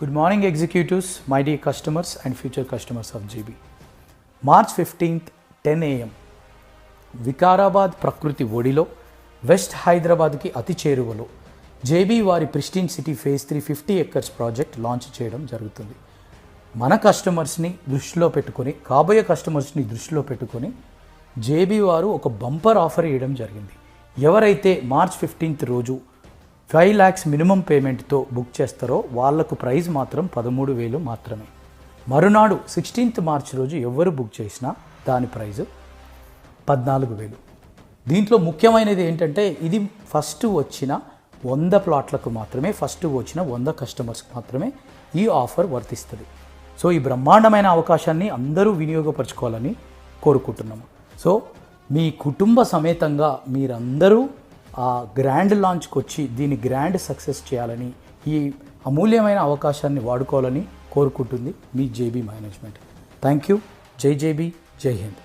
Good morning, executives, my dear customers and future customers of JB. March 15th, 10 a.m. Vikarabad ప్రకృతి ఒడిలో west హైదరాబాద్కి అతి చేరువలో జేబీ వారి pristine city phase 3 50 acres project launch చేయడం జరుగుతుంది. మన కస్టమర్స్ని దృష్టిలో పెట్టుకొని, కాబోయే కస్టమర్స్ని దృష్టిలో పెట్టుకొని జేబీ వారు ఒక బంపర్ ఆఫర్ ఇవ్వడం జరిగింది. ఎవరైతే మార్చ్ 15th రోజు 5 lakhs మినిమం పేమెంట్తో బుక్ చేస్తారో వాళ్లకు ప్రైజ్ మాత్రం 13,000 మాత్రమే. మరునాడు 16th మార్చ్ రోజు ఎవరు బుక్ చేసినా దాని ప్రైజు 14,000. దీంట్లో ముఖ్యమైనది ఏంటంటే ఇది ఫస్ట్ వచ్చిన 100 ప్లాట్లకు మాత్రమే, ఫస్ట్ వచ్చిన 100 కస్టమర్స్కి మాత్రమే ఈ ఆఫర్ వర్తిస్తుంది. సో ఈ బ్రహ్మాండమైన అవకాశాన్ని అందరూ వినియోగపరచుకోవాలని కోరుకుంటున్నాము. సో మీ కుటుంబ సమేతంగా మీరందరూ ఆ గ్రాండ్ లాంచ్కి వచ్చి దీన్ని గ్రాండ్ సక్సెస్ చేయాలని, ఈ అమూల్యమైన అవకాశాన్ని వాడుకోవాలని కోరుకుంటుంది మీ జేబీ మేనేజ్మెంట్. Thank you. జై జేబీ, జై హింద్.